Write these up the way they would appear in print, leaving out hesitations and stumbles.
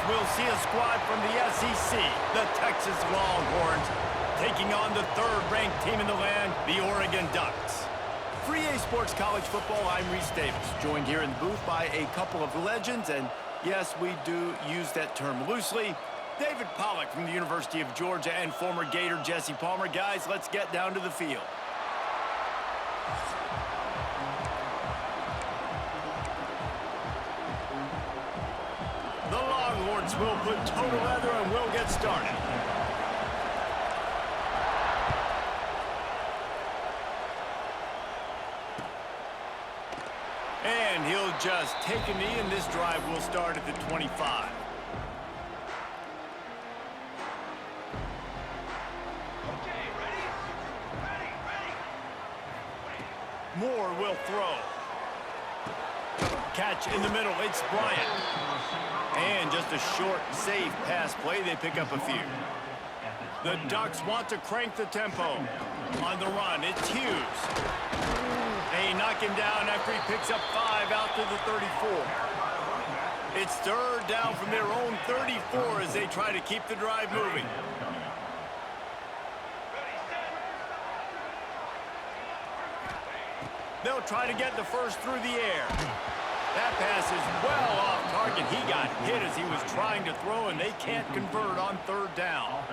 we'll see a squad from the SEC, the Texas Longhorns, taking on the third-ranked team in the land, the Oregon Ducks. For EA Sports College Football, I'm Reese Davis, joined here in the booth by a couple of legends, and yes, we do use that term loosely. David Pollack from the University of Georgia and former Gator Jesse Palmer. Guys, let's get down to the field. The Longhorns will put total leather and we'll get started. And he'll just take a knee, and this drive will start at the 25. Moore will throw. Catch in the middle, it's Bryant. And just a short, safe pass play, they pick up a few. The Ducks want to crank the tempo. On the run, it's Hughes. They knock him down after he picks up 5 out to the 34. It's third down from their own 34 as they try to keep the drive moving. They'll try to get the first through the air. That pass is well off target. He got hit as he was trying to throw, and they can't convert on third down.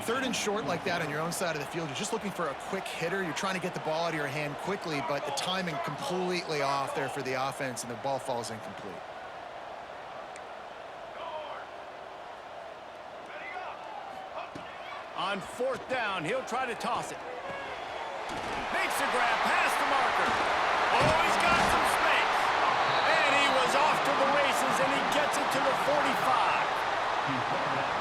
Third and short like that on your own side of the field, you're just looking for a quick hitter. You're trying to get the ball out of your hand quickly, but the timing completely off there for the offense, and the ball falls incomplete. On fourth down, he'll try to toss it. Makes a grab past the marker. Oh, he's got some space. And he was off to the races, and he gets it to the 45.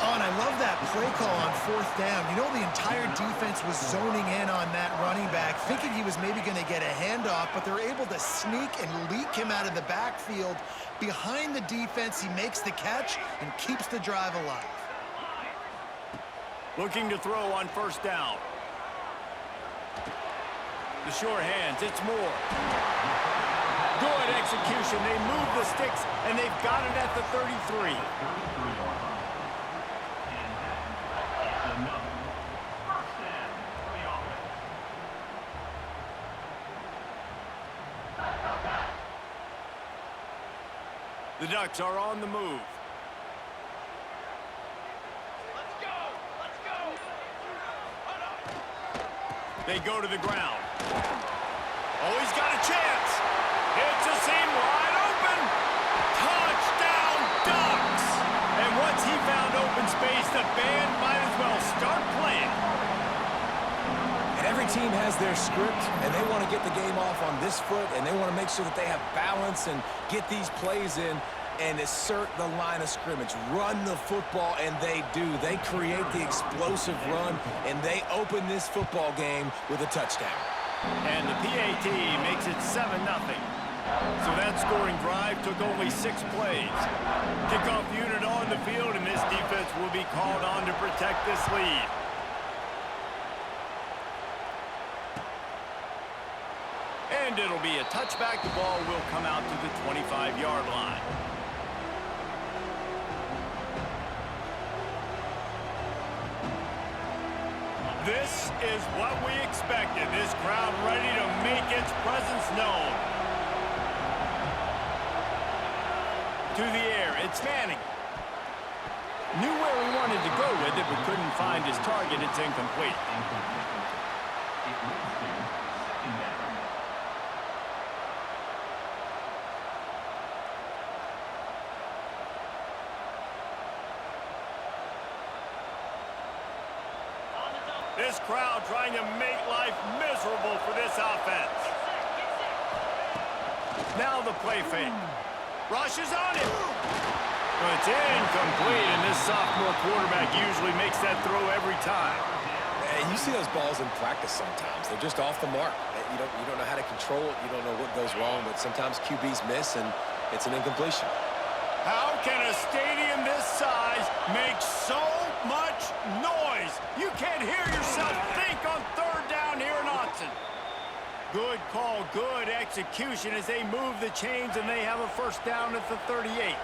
Oh, and I love that play call on fourth down. You know, the entire defense was zoning in on that running back, thinking he was maybe going to get a handoff, but they're able to sneak and leak him out of the backfield. Behind the defense, he makes the catch and keeps the drive alive. Looking to throw on first down. The sure hands, it's Moore. Good execution. They move the sticks, and they've got it at the 33. The Ducks are on the move. They go to the ground. Oh, he's got a chance. It's a seam wide open. Touchdown, Ducks. And once he found open space, the band might as well start playing. And every team has their script, and they want to get the game off on this foot, and they want to make sure that they have balance and get these plays in and assert the line of scrimmage. Run the football, and they do. They create the explosive run, and they open this football game with a touchdown. And the PAT makes it 7-0. So that scoring drive took only 6 plays. Kickoff unit on the field, and this defense will be called on to protect this lead. And it'll be a touchback. The ball will come out to the 25-yard line. This is what we expected. This crowd ready to make its presence known. To the air, it's Manning. Knew where he wanted to go with it, but couldn't find his target. It's incomplete. This crowd trying to make life miserable for this offense. Now the play fake. Rush is on it. But it's incomplete, and this sophomore quarterback usually makes that throw every time. And you see those balls in practice sometimes. They're just off the mark. You don't know how to control it. You don't know what goes wrong, but sometimes QBs miss, and it's an incompletion. How can a stadium this size make so much noise? You can't hear yourself think on third down here in Autzen. Good call, good execution as they move the chains, and they have a first down at the 38.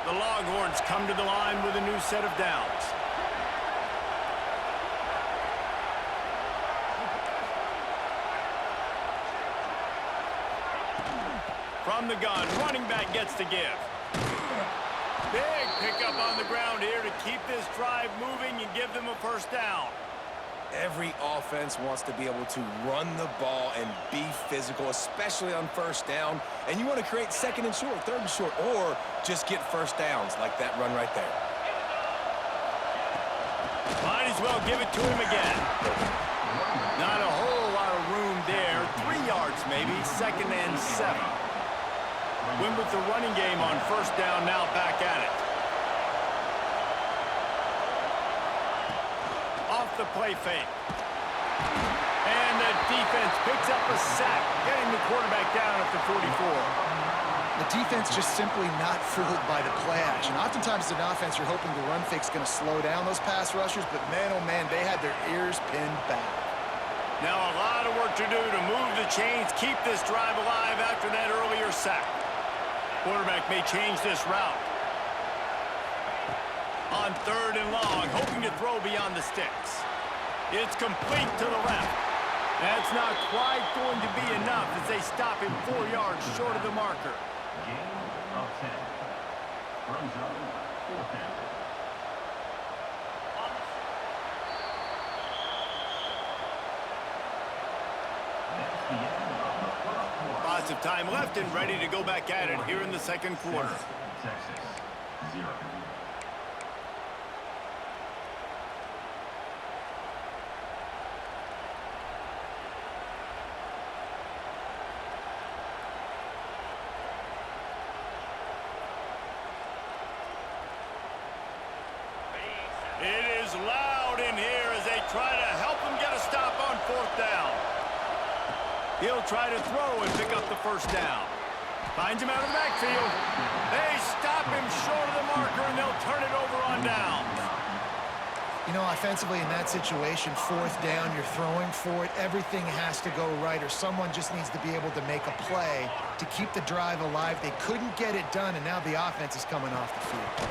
The The Longhorns come to the line with a new set of downs. From the gun, running back gets to give. Big pickup on the ground here to keep this drive moving and give them a first down. Every offense wants to be able to run the ball and be physical, especially on first down. And you want to create second and short, third and short, or just get first downs like that run right there. Might as well give it to him again. Not a whole lot of room there. 3 yards maybe, 2nd and 7. Win with the running game on first down, now back at it. Off the play fake. And the defense picks up a sack, getting the quarterback down at the 44. The defense just simply not fooled by the play action. Oftentimes, as an offense, you're hoping the run fake's going to slow down those pass rushers, but man, oh man, they had their ears pinned back. Now a lot of work to do to move the chains, keep this drive alive after that earlier sack. Quarterback may change this route. On 3rd and long, hoping to throw beyond the sticks. It's complete to the left. That's not quite going to be enough as they stop him 4 yards short of the marker. Gain of 10. Runs up 4th down. That's the end of the first quarter. Lots of time left and ready to go back at it here in the second quarter. Texas 0. It is loud in here as they try to help him get a stop on 4th down. He'll try to throw and pick up the first down. Finds him out of the backfield. They stop him short of the marker, and they'll turn it over on down. You know, offensively in that situation, 4th down, you're throwing for it. Everything has to go right, or someone just needs to be able to make a play to keep the drive alive. They couldn't get it done, and now the offense is coming off the field.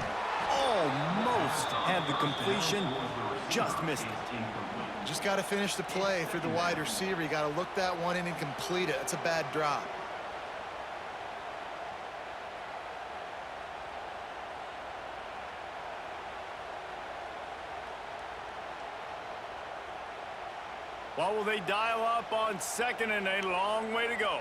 Almost had the completion, just missed it. Just got to finish the play through the wide receiver. You got to look that one in and complete it. It's a bad drop. What will they dial up on 2nd and a long way to go?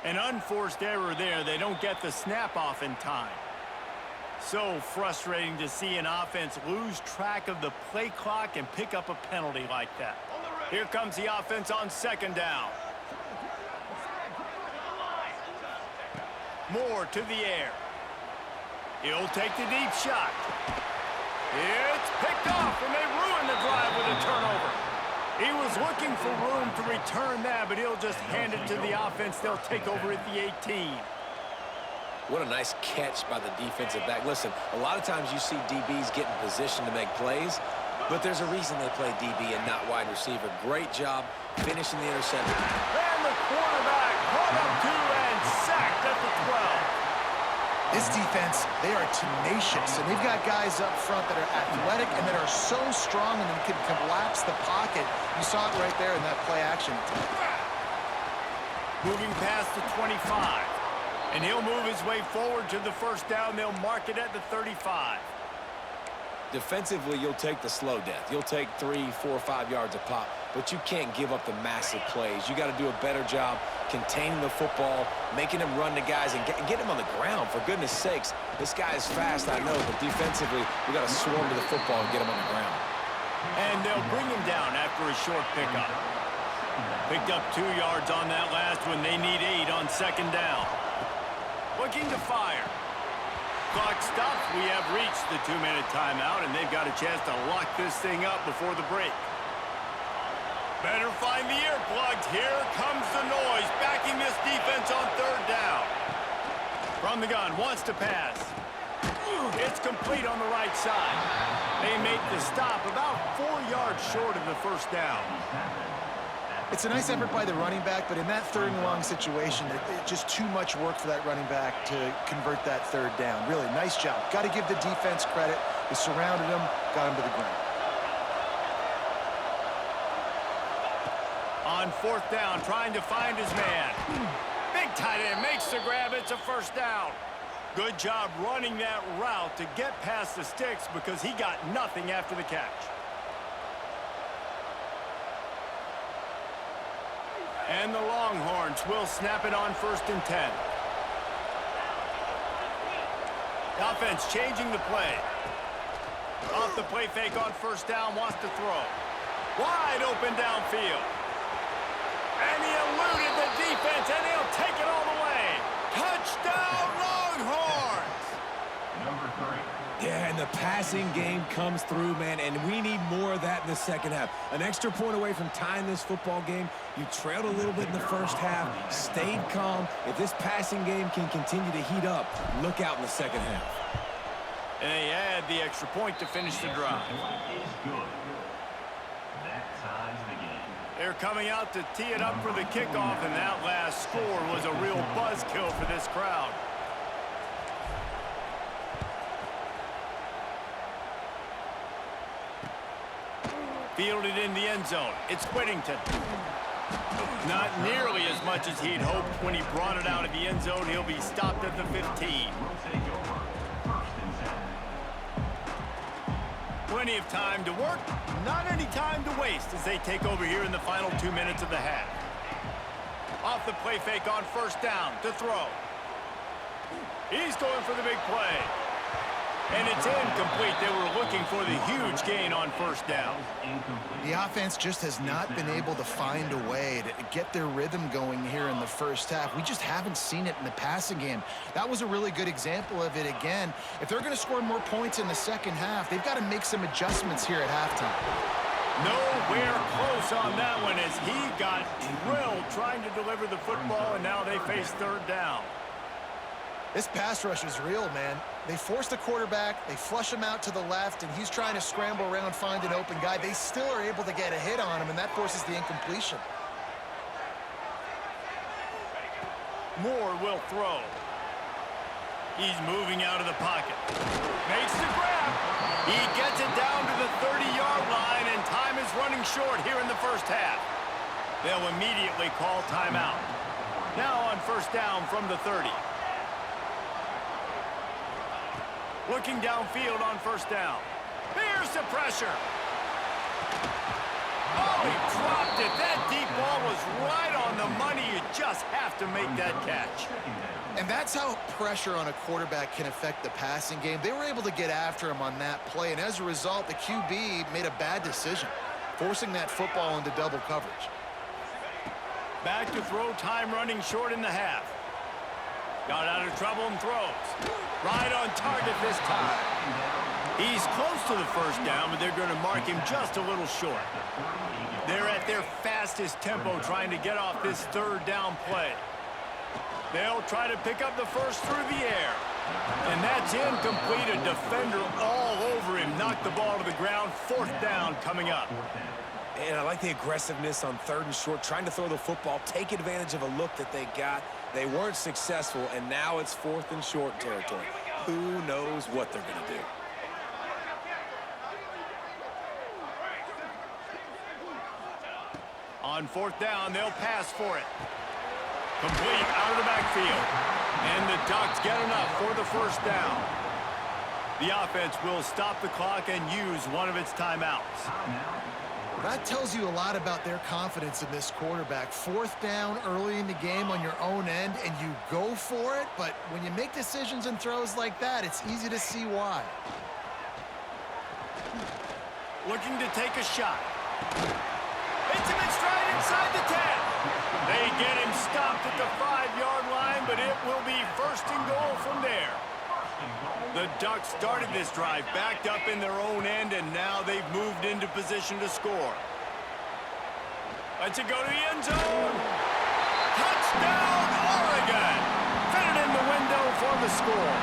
An unforced error there. They don't get the snap off in time. So frustrating to see an offense lose track of the play clock and pick up a penalty like that. Here comes the offense on 2nd down. Moore to the air. He'll take the deep shot. It's picked off, and they ruin the drive with a turnover. He was looking for room to return that, but he'll just hand it to the offense. They'll take over at the 18. What a nice catch by the defensive back. Listen, a lot of times you see DBs get in position to make plays, but there's a reason they play DB and not wide receiver. Great job finishing the interception. And the quarterback brought up 2 and sacked at the 12. This defense, they are tenacious, and they've got guys up front that are athletic and that are so strong and can collapse the pocket. You saw it right there in that play action. Moving past the 25. And he'll move his way forward to the first down. They'll mark it at the 35. Defensively, you'll take the slow death. You'll take 3, 4, 5 yards a pop, but you can't give up the massive plays. You got to do a better job containing the football, making him run the guys, and get him on the ground. For goodness sakes, this guy is fast, I know, but defensively, we got to swarm to the football and get him on the ground. And they'll bring him down after a short pickup. Picked up 2 yards on that last one. They need 8 on 2nd down. Looking to fire. Clock stops. We have reached the 2-minute timeout, and they've got a chance to lock this thing up before the break. Better find the earplugs. Here comes the noise, backing this defense on 3rd down. From the gun, wants to pass. It's complete on the right side. They make the stop about 4 yards short of the first down. It's a nice effort by the running back, but in that third and long situation, it's just too much work for that running back to convert that third down. Really, nice job. Got to give the defense credit. They surrounded him, got him to the ground. On fourth down, trying to find his man. Big tight end makes the grab. It's a first down. Good job running that route to get past the sticks because he got nothing after the catch. And the Longhorns will snap it on 1st and 10. The offense changing the play. Off the play fake on 1st down, wants to throw. Wide open downfield. And he eluded the defense, and he'll take it all the way. Touchdown, Longhorns! Number 3. Yeah, and the passing game comes through, man, and we need more of that in the second half. An extra point away from tying this football game. You trailed a little bit in the first half, stayed calm. If this passing game can continue to heat up, look out in the second half. And they add the extra point to finish the drive. Is good. That ties the game. They're coming out to tee it up for the kickoff, and that last score was a real buzzkill for this crowd. Fielded in the end zone. It's Whittington. Not nearly as much as he'd hoped when he brought it out of the end zone. He'll be stopped at the 15. We'll take over 1st and 10. Plenty of time to work, not any time to waste as they take over here in the final 2 minutes of the half. Off the play fake on 1st down to throw. He's going for the big play. And it's incomplete. They were looking for the huge gain on 1st down. The offense just has not been able to find a way to get their rhythm going here in the first half. We just haven't seen it in the passing game. That was a really good example of it again. If they're going to score more points in the second half, they've got to make some adjustments here at halftime. Nowhere close on that one as he got drilled trying to deliver the football, and now they face 3rd down. This pass rush is real, man. They force the quarterback, they flush him out to the left, and he's trying to scramble around, find an open guy. They still are able to get a hit on him, and that forces the incompletion. Moore will throw. He's moving out of the pocket. Makes the grab. He gets it down to the 30-yard line, and time is running short here in the first half. They'll immediately call timeout. Now on 1st down from the 30. Looking downfield on 1st down. Here's the pressure. Oh, he dropped it. That deep ball was right on the money. You just have to make that catch. And that's how pressure on a quarterback can affect the passing game. They were able to get after him on that play, and as a result, the QB made a bad decision, forcing that football into double coverage. Back to throw, time running short in the half. Got out of trouble and throws. Right on target this time. He's close to the 1st down, but they're going to mark him just a little short. They're at their fastest tempo trying to get off this 3rd down play. They'll try to pick up the first through the air. And that's incomplete. A defender all over him. Knocked the ball to the ground. 4th down coming up. And I like the aggressiveness on 3rd and short, trying to throw the football, take advantage of a look that they got. They weren't successful, and now it's 4th and short territory. Who knows what they're going to do? On 4th down, they'll pass for it. Complete out of the backfield. And the Ducks get enough for the 1st down. The offense will stop the clock and use one of its timeouts. That tells you a lot about their confidence in this quarterback. 4th down early in the game on your own end, and you go for it, but when you make decisions and throws like that, it's easy to see why. Looking to take a shot. Hits him in stride inside the 10. They get him stopped at the 5-yard line, but it will be 1st and goal from there. The Ducks started this drive backed up in their own end, and now they've moved into position to score. Let's it go to the end zone. Touchdown, Oregon! Fitted in the window for the score.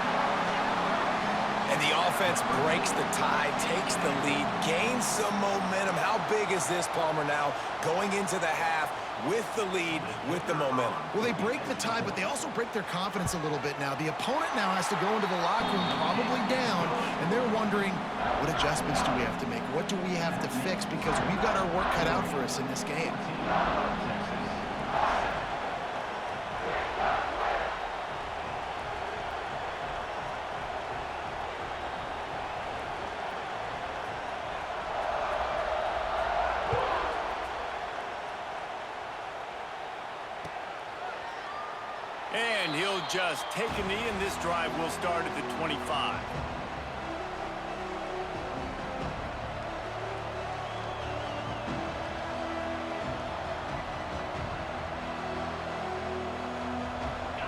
And the offense breaks the tie, takes the lead, gains some momentum. How big is this, Palmer, now going into the half? with the lead, with the momentum. Well, they break the tie, but they also break their confidence a little bit now. The opponent now has to go into the locker room probably down, and they're wondering, what adjustments do we have to make? What do we have to fix? Because we've got our work cut out for us in this game. And he'll just take a knee, and this drive will start at the 25.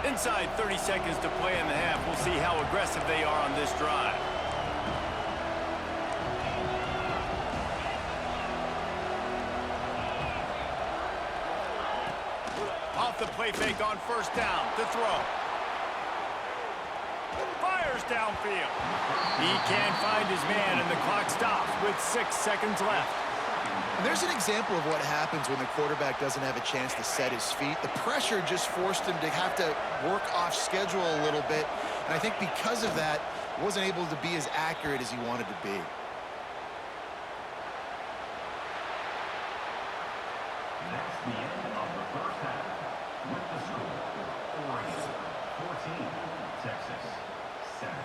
Inside 30 seconds to play in the half. We'll see how aggressive they are on this drive. Off the play fake on first down. To throw. Fires downfield. He can't find his man, and the clock stops with 6 seconds left. And there's an example of what happens when the quarterback doesn't have a chance to set his feet. The pressure just forced him to have to work off schedule a little bit. And I think because of that, he wasn't able to be as accurate as he wanted to be. That's the end of the first half. With the score, Oregon 14, Texas 7.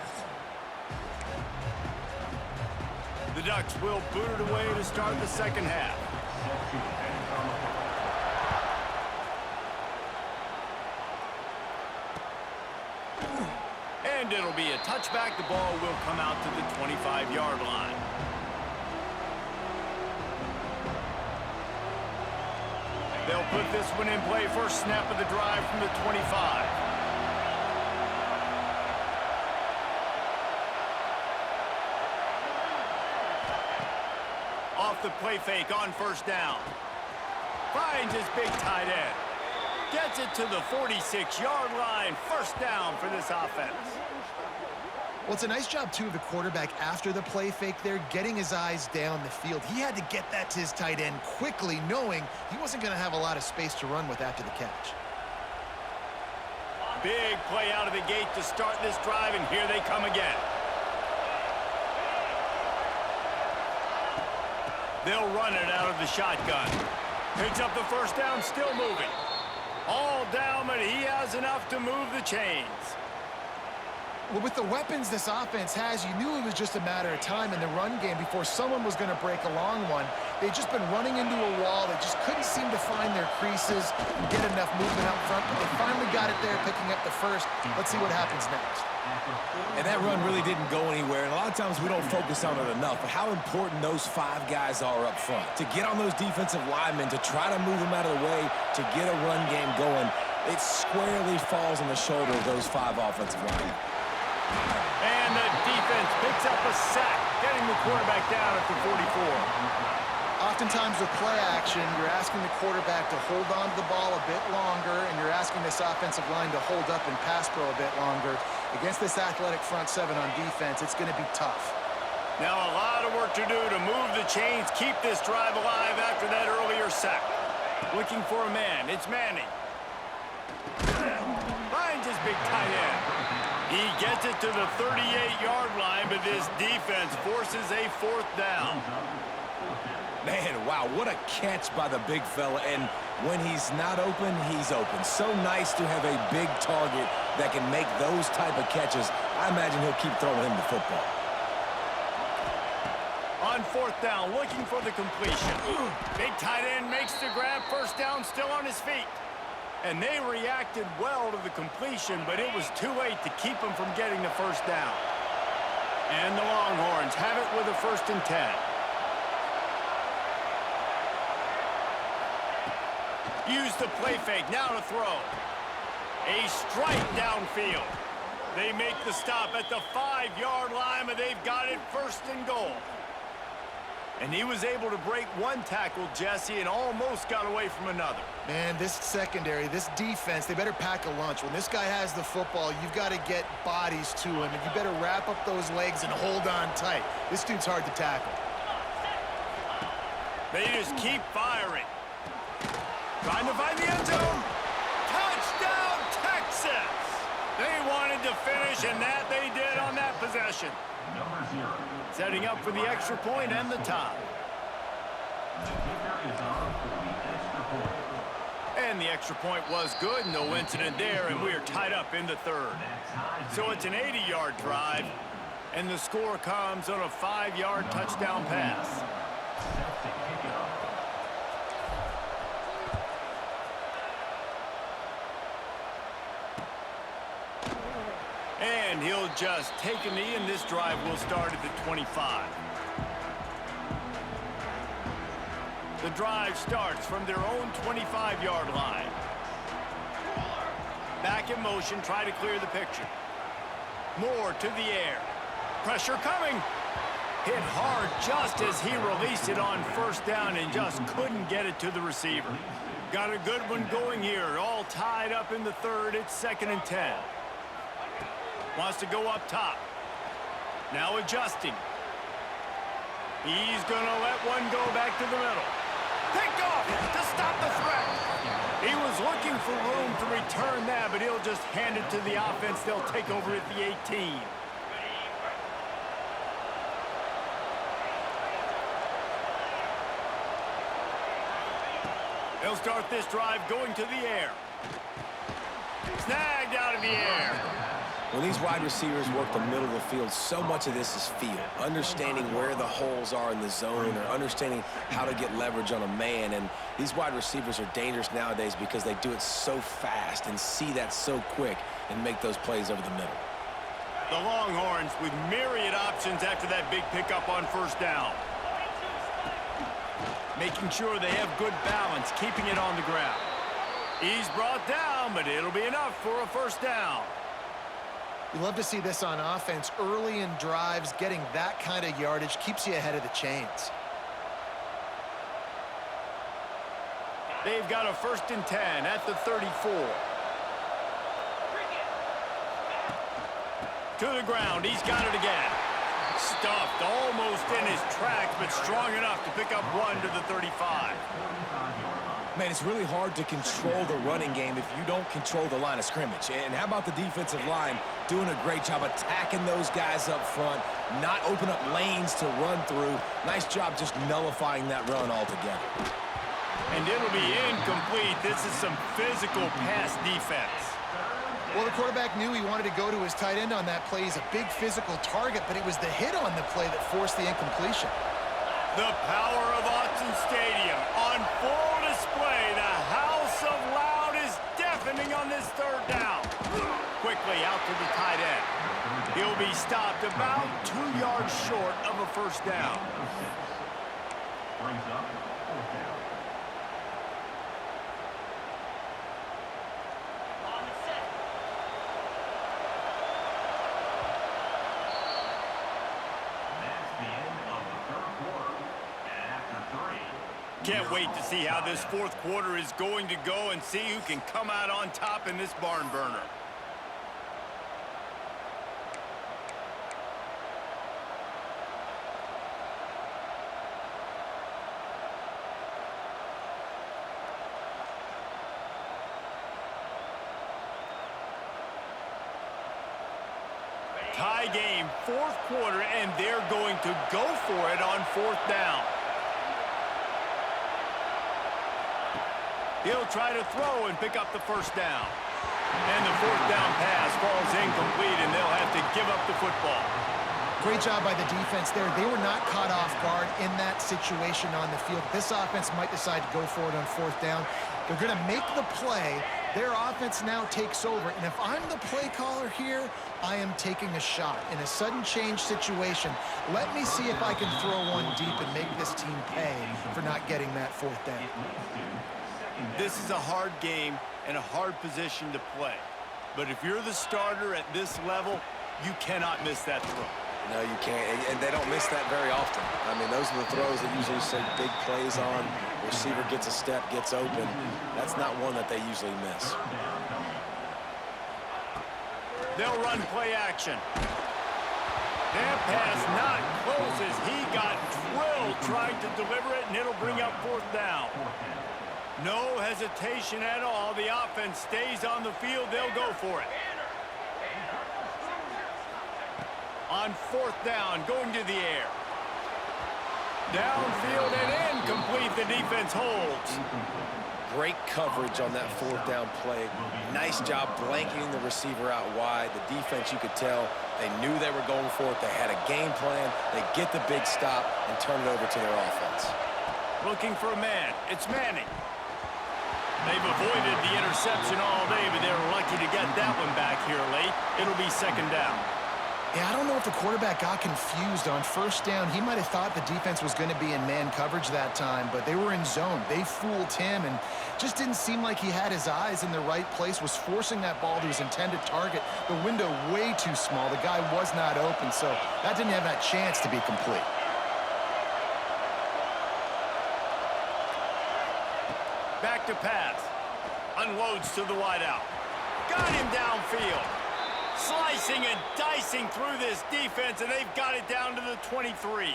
The Ducks will boot it away to start the second half. And it'll be a touchback. The ball will come out to the 25-yard line. They'll put this one in play. First snap of the drive from the 25. Off the play fake on first down. Finds his big tight end. Gets it to the 46-yard line. First down for this offense. Well, it's a nice job, too, of the quarterback after the play fake there, getting his eyes down the field. He had to get that to his tight end quickly, knowing he wasn't going to have a lot of space to run with after the catch. Big play out of the gate to start this drive, and here they come again. They'll run it out of the shotgun. Picks up the first down, still moving. All down, but he has enough to move the chains. Well, with the weapons this offense has, you knew it was just a matter of time in the run game before someone was going to break a long one. They've just been running into a wall. They just couldn't seem to find their creases and get enough movement out front, but they finally got it there, picking up the first. Let's see what happens next. And that run really didn't go anywhere, and a lot of times we don't focus on it enough, but how important those 5 guys are up front. To get on those defensive linemen, to try to move them out of the way, to get a run game going, it squarely falls on the shoulder of those 5 offensive linemen. And the defense picks up a sack, getting the quarterback down at the 44. Oftentimes with play action, you're asking the quarterback to hold on to the ball a bit longer, and you're asking this offensive line to hold up and pass pro a bit longer. Against this athletic front 7 on defense, it's going to be tough. Now a lot of work to do to move the chains, keep this drive alive after that earlier sack. Looking for a man, it's Manning. Finds his big tight end. He gets it to the 38-yard line, but this defense forces a 4th down. Man, wow, what a catch by the big fella. And when he's not open, he's open. So nice to have a big target that can make those type of catches. I imagine he'll keep throwing him the football. On 4th down, looking for the completion. Big tight end makes the grab. First down, still on his feet. And they reacted well to the completion, but it was too late to keep him from getting the first down. And the Longhorns have it with a 1st and 10. Use the play fake, now to throw. A strike downfield. They make the stop at the 5-yard line, but they've got it 1st and goal. And he was able to break one tackle, Jesse, and almost got away from another. Man, this secondary, this defense, they better pack a lunch. When this guy has the football, you've got to get bodies to him, and you better wrap up those legs and hold on tight. This dude's hard to tackle. They just keep firing. Trying to find the end zone. Touchdown, Texas! They wanted to finish, and that they did on that possession. Number 0. Setting up for the extra point and the tie. The kicker is on for the extra point. And the extra point was good, no incident there, and we are tied up in the third. So it's an 80-yard drive, and the score comes on a 5-yard touchdown pass. Set to kick it off. And he'll just take a knee, and this drive will start at the 25. The drive starts from their own 25-yard line. Back in motion, try to clear the picture. Moore to the air. Pressure coming. Hit hard just as he released it on first down and just couldn't get it to the receiver. Got a good one going here. All tied up in the third. It's 2nd and 10. Wants to go up top. Now adjusting. He's going to let one go back to the middle. Pick off to stop the threat. He was looking for room to return that, but he'll just hand it to the offense. They'll take over at the 18. They'll start this drive going to the air. Snagged out of the air. When these wide receivers work the middle of the field, so much of this is feel. Understanding where the holes are in the zone or understanding how to get leverage on a man. And these wide receivers are dangerous nowadays because they do it so fast and see that so quick and make those plays over the middle. The Longhorns with myriad options after that big pickup on first down. Making sure they have good balance, keeping it on the ground. He's brought down, but it'll be enough for a first down. You love to see this on offense. Early in drives, getting that kind of yardage keeps you ahead of the chains. They've got a 1st and 10 at the 34. To the ground, he's got it again. Stuffed almost in his tracks, but strong enough to pick up one to the 35. Man, it's really hard to control the running game if you don't control the line of scrimmage. And how about the defensive line doing a great job attacking those guys up front, not open up lanes to run through. Nice job just nullifying that run altogether. And it'll be incomplete. This is some physical pass defense. Well, the quarterback knew he wanted to go to his tight end on that play. He's a big physical target, but it was the hit on the play that forced the incompletion. The power of Autzen Stadium on full display. The house of loud is deafening on this third down. Quickly out to the tight end. He'll be stopped about 2 yards short of a first down. Brings up 4th down. That's the end of the 3rd quarter. And after 3, Can't wait to see how this 4th quarter is going to go and see who can come out on top in this barn burner. Tie game, 4th quarter, and they're going to go for it on 4th down. He'll try to throw and pick up the first down. And the 4th down pass falls incomplete, and they'll have to give up the football. Great job by the defense there. They were not caught off guard in that situation on the field. This offense might decide to go for it on 4th down. They're going to make the play. Their offense now takes over. And if I'm the play caller here, I am taking a shot. In a sudden change situation, let me see if I can throw one deep and make this team pay for not getting that 4th down. This is a hard game and a hard position to play. But if you're the starter at this level, you cannot miss that throw. No, you can't, and they don't miss that very often. I mean, those are the throws that usually say big plays on. Receiver gets a step, gets open. That's not one that they usually miss. They'll run play action. That pass not close as he got drilled trying to deliver it, and it'll bring up 4th down. No hesitation at all. The offense stays on the field. They'll go for it. On fourth down, going to the air. Downfield and incomplete. The defense holds. Great coverage on that fourth down play. Nice job blanketing the receiver out wide. The defense, you could tell, they knew they were going for it. They had a game plan. They get the big stop and turn it over to their offense. Looking for a man. It's Manning. They've avoided the interception all day, but they were lucky to get that one back here late. It'll be second down. Yeah, I don't know if the quarterback got confused on first down. He might have thought the defense was going to be in man coverage that time, but they were in zone. They fooled him and just didn't seem like he had his eyes in the right place, was forcing that ball to his intended target. The window way too small. The guy was not open, so that didn't have that chance to be complete. Back to pass. Unloads to the wideout. Got him downfield. Slicing and dicing through this defense, and they've got it down to the 23.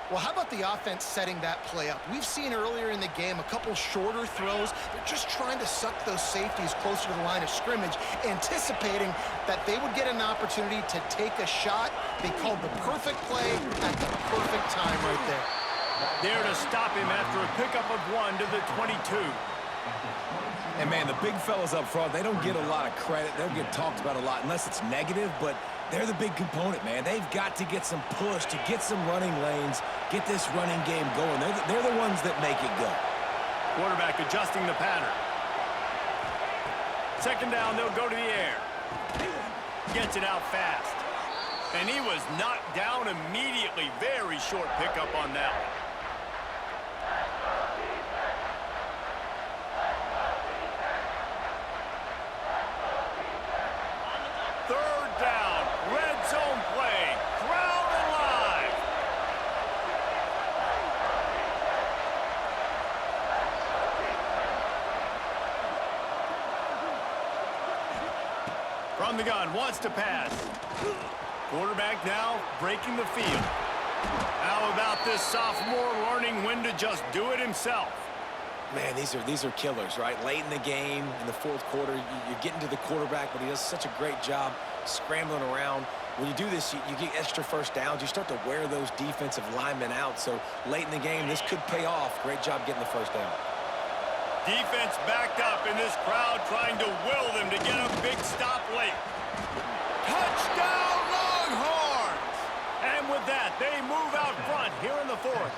Well, how about the offense setting that play up? We've seen earlier in the game a couple shorter throws. They're just trying to suck those safeties closer to the line of scrimmage, anticipating that they would get an opportunity to take a shot. They called the perfect play at the perfect time right there. There to stop him after a pickup of 1 to the 22. And, man, the big fellas up front, they don't get a lot of credit. They don't get talked about a lot unless it's negative, but they're the big component, man. They've got to get some push, to get some running lanes, get this running game going. They're the ones that make it go. Quarterback adjusting the pattern. Second down, they'll go to the air. Gets it out fast. And he was knocked down immediately. Very short pickup on that one. Third down, red zone play, crowd alive. From the gun, wants to pass. Quarterback now breaking the field. How about this sophomore learning when to just do it himself? Man, these are killers, right? Late in the game, in the fourth quarter, you're getting to the quarterback, but he does such a great job scrambling around. When you do this, you get extra first downs. You start to wear those defensive linemen out. So late in the game, this could pay off. Great job getting the first down. Defense backed up in this crowd trying to will them to get a big stop late. Touchdown Longhorns! And with that, they move out front here in the fourth.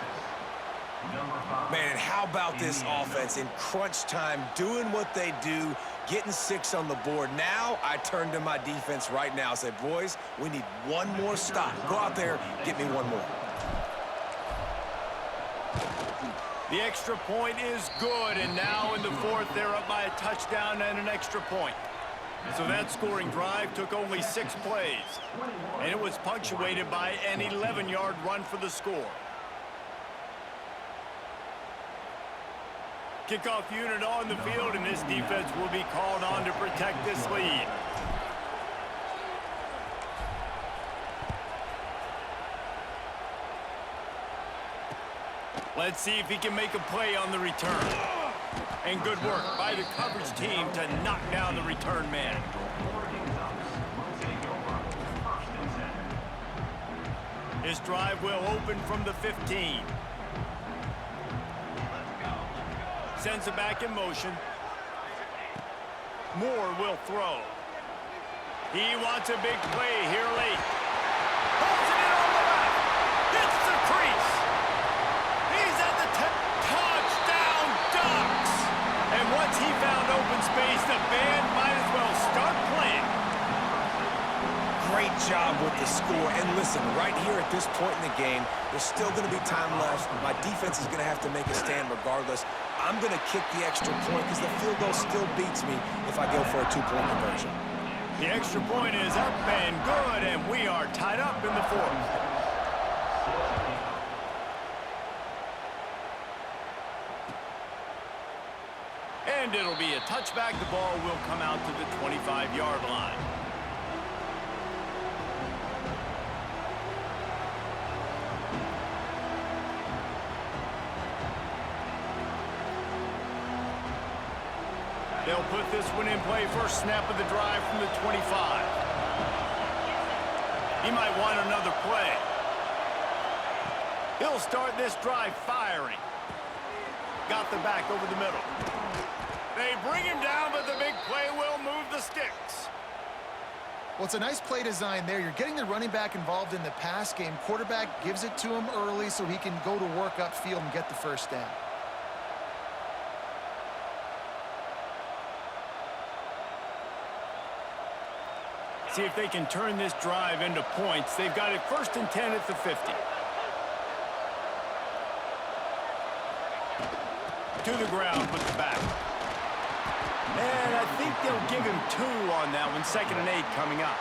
Man, and how about this offense in crunch time, doing what they do, getting 6 on the board. Now I turn to my defense right now and say, boys, we need one more stop. Go out there, get me one more. The extra point is good, and now in the fourth, they're up by a touchdown and an extra point. So that scoring drive took only 6 plays, and it was punctuated by an 11-yard run for the score. Kickoff unit on the field, and this defense will be called on to protect this lead. Let's see if he can make a play on the return. And good work by the coverage team to knock down the return man. His drive will open from the 15. Sends it back in motion. Moore will throw. He wants a big play here late. Pulls it in on the left. Hits the crease. He's at the 10. Touchdown Ducks! And once he found open space, the band might as well start playing. Great job with the score. And listen, right here at this point in the game, there's still going to be time left. My defense is going to have to make a stand regardless. I'm going to kick the extra point because the field goal still beats me if I go for a 2-point conversion. The extra point is up and good, and we are tied up in the fourth. And it'll be a touchback. The ball will come out to the 25-yard line. They'll put this one in play first snap of the drive from the 25. He might want another play. He'll start this drive firing. Got the back over the middle. They bring him down, but the big play will move the sticks. Well, it's a nice play design there. You're getting the running back involved in the pass game. Quarterback gives it to him early so he can go to work upfield and get the first down. See if they can turn this drive into points. They've got it 1st and 10 at the 50. To the ground with the back. And I think they'll give him 2 on that one. 2nd and 8 coming up.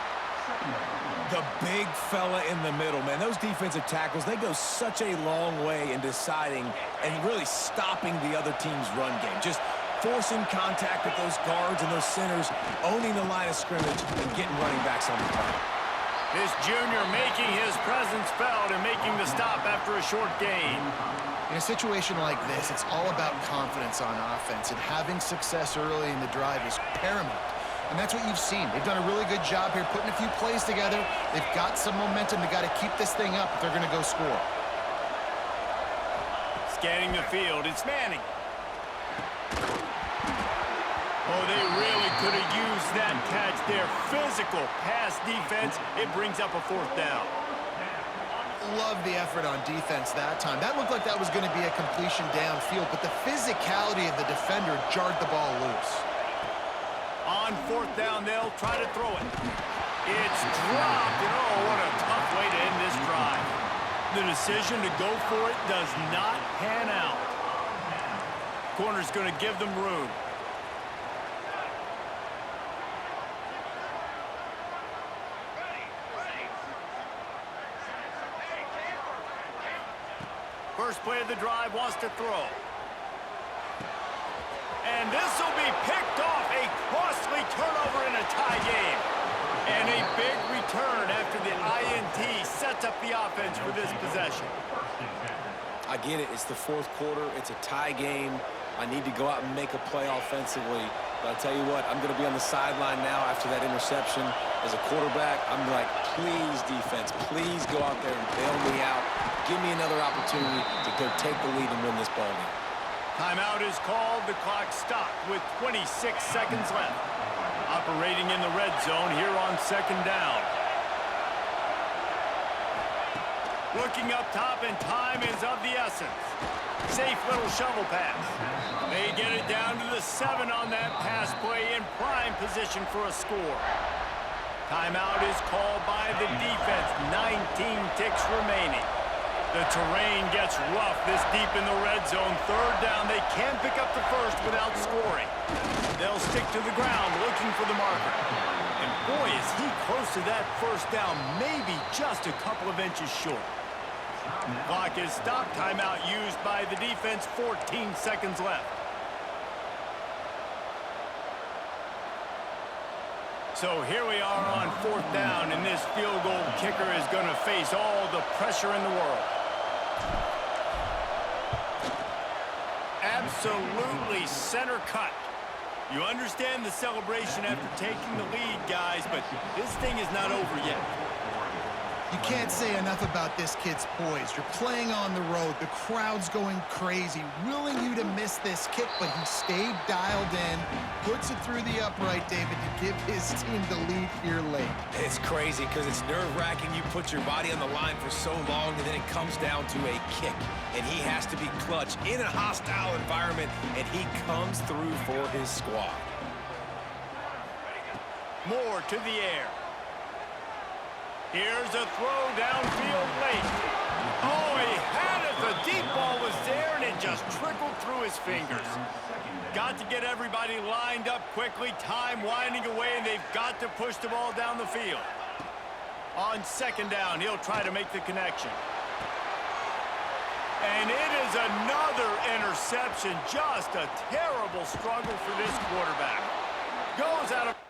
The big fella in the middle, man. Those defensive tackles, they go such a long way in deciding and really stopping the other team's run game. Just forcing contact with those guards and those centers, owning the line of scrimmage, and getting running backs on the ground. This junior making his presence felt and making the stop after a short gain. In a situation like this, it's all about confidence on offense, and having success early in the drive is paramount. And that's what you've seen. They've done a really good job here putting a few plays together. They've got some momentum. They've got to keep this thing up if they're going to go score. Scanning the field, it's Manning. Oh, they really could have used that catch there. Physical pass defense. It brings up a 4th down. Love the effort on defense that time. That looked like that was going to be a completion downfield, but the physicality of the defender jarred the ball loose. On 4th down, they'll try to throw it. It's dropped, and oh, what a tough way to end this drive. The decision to go for it does not pan out. Corner's going to give them room. First play of the drive, wants to throw. And this will be picked off. A costly turnover in a tie game. And a big return after the INT sets up the offense for this possession. I get it. It's the 4th quarter. It's a tie game. I need to go out and make a play offensively. But I'll tell you what, I'm going to be on the sideline now after that interception. As a quarterback, I'm like, please, defense, please go out there and bail me out. Give me another opportunity to go take the lead and win this ball game. Timeout is called. The clock stopped with 26 seconds left. Operating in the red zone here on 2nd down. Looking up top, and time is of the essence. Safe little shovel pass. They get it down to the 7 on that pass play, in prime position for a score. Timeout is called by the defense. 19 ticks remaining. The terrain gets rough this deep in the red zone. 3rd down, they can pick up the first without scoring. They'll stick to the ground looking for the marker. And boy, is he close to that first down, maybe just a couple of inches short. Clock is stopped. Timeout used by the defense. 14 seconds left. So here we are on 4th down, and this field goal kicker is going to face all the pressure in the world. Absolutely center cut. You understand the celebration after taking the lead, guys, but this thing is not over yet. You can't say enough about this kid's poise. You're playing on the road. The crowd's going crazy, willing you to miss this kick, but he stayed dialed in, puts it through the upright, David, to give his team the lead here late. It's crazy because it's nerve-wracking. You put your body on the line for so long, and then it comes down to a kick. And he has to be clutch in a hostile environment, and he comes through for his squad. Moore to the air. Here's a throw downfield late. Oh, he had it. The deep ball was there, and it just trickled through his fingers. Got to get everybody lined up quickly. Time winding away, and they've got to push the ball down the field. On 2nd down, he'll try to make the connection. And it is another interception. Just a terrible struggle for this quarterback. Goes out of...